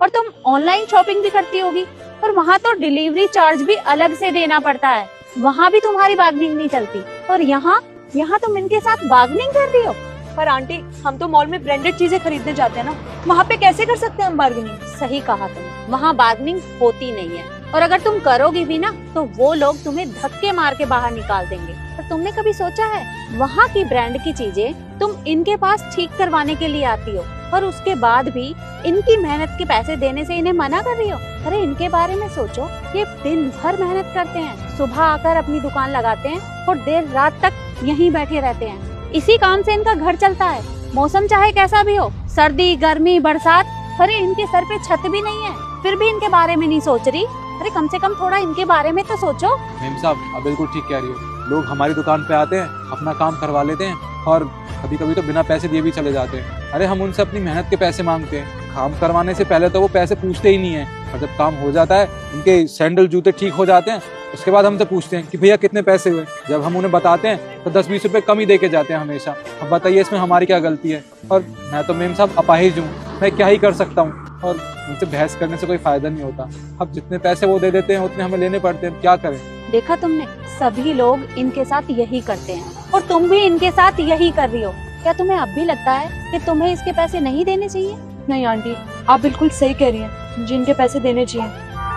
और तुम online shopping भी करती होगी, और वहाँ तो डिलीवरी चार्ज भी अलग से देना पड़ता है, वहाँ भी तुम्हारी बार्गेनिंग नहीं चलती, और यहाँ यहाँ तुम इनके साथ बार्गेनिंग कर रही हो। पर आंटी, हम तो मॉल में ब्रांडेड चीजें खरीदने जाते हैं ना, वहाँ पे कैसे कर सकते हैं हम बार्गेनिंग? सही कहा तुम, वहाँ बार्गेनिंग होती नहीं है, और अगर तुम करोगी भी ना तो वो लोग तुम्हें धक्के मार के बाहर निकाल देंगे। पर तुमने कभी सोचा है वहाँ की ब्रांड की चीजें तुम इनके पास ठीक करवाने के लिए आती हो, और उसके बाद भी इनकी मेहनत के पैसे देने से इन्हें मना कर रही हो? अरे इनके बारे में सोचो, ये दिन भर मेहनत करते हैं, सुबह आकर अपनी दुकान लगाते हैं और देर रात तक यहीं बैठे रहते हैं, इसी काम से इनका घर चलता है। मौसम चाहे कैसा भी हो, सर्दी गर्मी बरसात, अरे इनके सर पे छत भी नहीं है, फिर भी इनके बारे में नहीं सोच रही। अरे कम से कम थोड़ा इनके बारे में तो सोचो। मेम साहब, आप बिल्कुल ठीक कह रही हो। लोग हमारी दुकान पे आते हैं, अपना काम करवा लेते हैं, और कभी कभी तो बिना पैसे दिए भी चले जाते हैं। अरे हम उनसे अपनी मेहनत के पैसे मांगते हैं, काम करवाने से पहले तो वो पैसे पूछते ही नहीं है, और जब काम हो जाता है, उनके सैंडल जूते ठीक हो जाते हैं, उसके बाद हमसे पूछते हैं कि भैया कितने पैसे हुए। जब हम उन्हें बताते हैं तो 10-20 रुपए कम ही दे के जाते हैं हमेशा। अब बताइए इसमें हमारी क्या गलती है? और मैं तो मेम साहब अपाहिज हूँ, मैं क्या ही कर सकता हूँ, और उनसे बहस करने से कोई फायदा नहीं होता। अब जितने पैसे वो दे देते हैं उतने हमें लेने पड़ते हैं, क्या करें? देखा तुमने, सभी लोग इनके साथ यही करते हैं, और तुम भी इनके साथ यही कर रही हो। क्या तुम्हें अब भी लगता है कि तुम्हें इसके पैसे नहीं देने चाहिए? नहीं आंटी, आप बिल्कुल सही कह रही हैं, मुझे इनके पैसे देने चाहिए।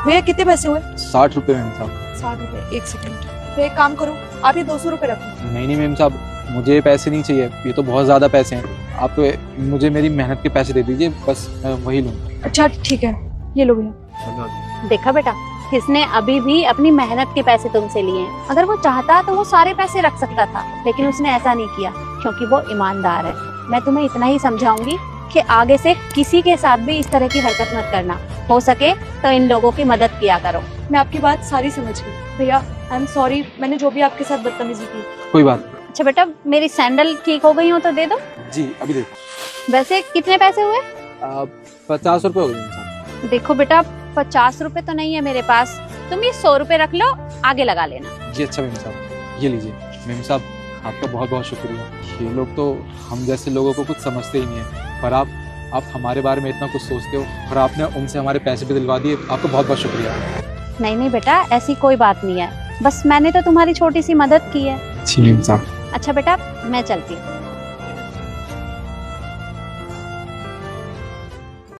भैया कितने पैसे हुए? 60 रुपए मेम साहब। 60 रुपए, एक सेकंड। तो एक काम करो, आप ये 200 रुपए रखो। नहीं मेम साहब, मुझे ये पैसे नहीं चाहिए, ये तो बहुत ज्यादा पैसे हैं। आप मुझे मेरी मेहनत के पैसे दे दीजिए, बस मैं वही लूँ। अच्छा ठीक है, ये लो भैया। देखा बेटा, इसने अभी भी अपनी मेहनत के पैसे तुमसे लिए हैं। अगर वो चाहता तो वो सारे पैसे रख सकता था, लेकिन उसने ऐसा नहीं किया क्योंकि वो ईमानदार है। मैं तुम्हें इतना ही समझाऊंगी कि आगे से किसी के साथ भी इस तरह की हरकत मत करना, हो सके तो इन लोगों की मदद किया करो। मैं आपकी बात सारी समझ गई भैया, आई एम सॉरी, मैंने जो भी आपके साथ बदतमीजी की। कोई बात। अच्छा बेटा, मेरी सैंडल ठीक हो गई हो तो दे दो। जी अभी देखो। वैसे कितने पैसे हुए? 50 रुपए हो गए मेम साहब। देखो बेटा, 50 रुपए तो नहीं है मेरे पास, तुम ये 100 रुपए रख लो, आगे लगा लेना। जी अच्छा मेम साहब, ये लीजिए। मेम साहब आपका बहुत बहुत शुक्रिया। ये लोग तो हम जैसे लोगों को कुछ समझते ही नहीं है, पर आप हमारे बारे में इतना कुछ सोचते हो, और आपने उनसे हमारे पैसे भी दिलवा दिए, आपको बहुत बहुत शुक्रिया। नहीं नहीं बेटा, ऐसी कोई बात नहीं है, बस मैंने तो तुम्हारी छोटी सी मदद की है। जी मेम साहब। अच्छा बेटा, मैं चलती हूँ।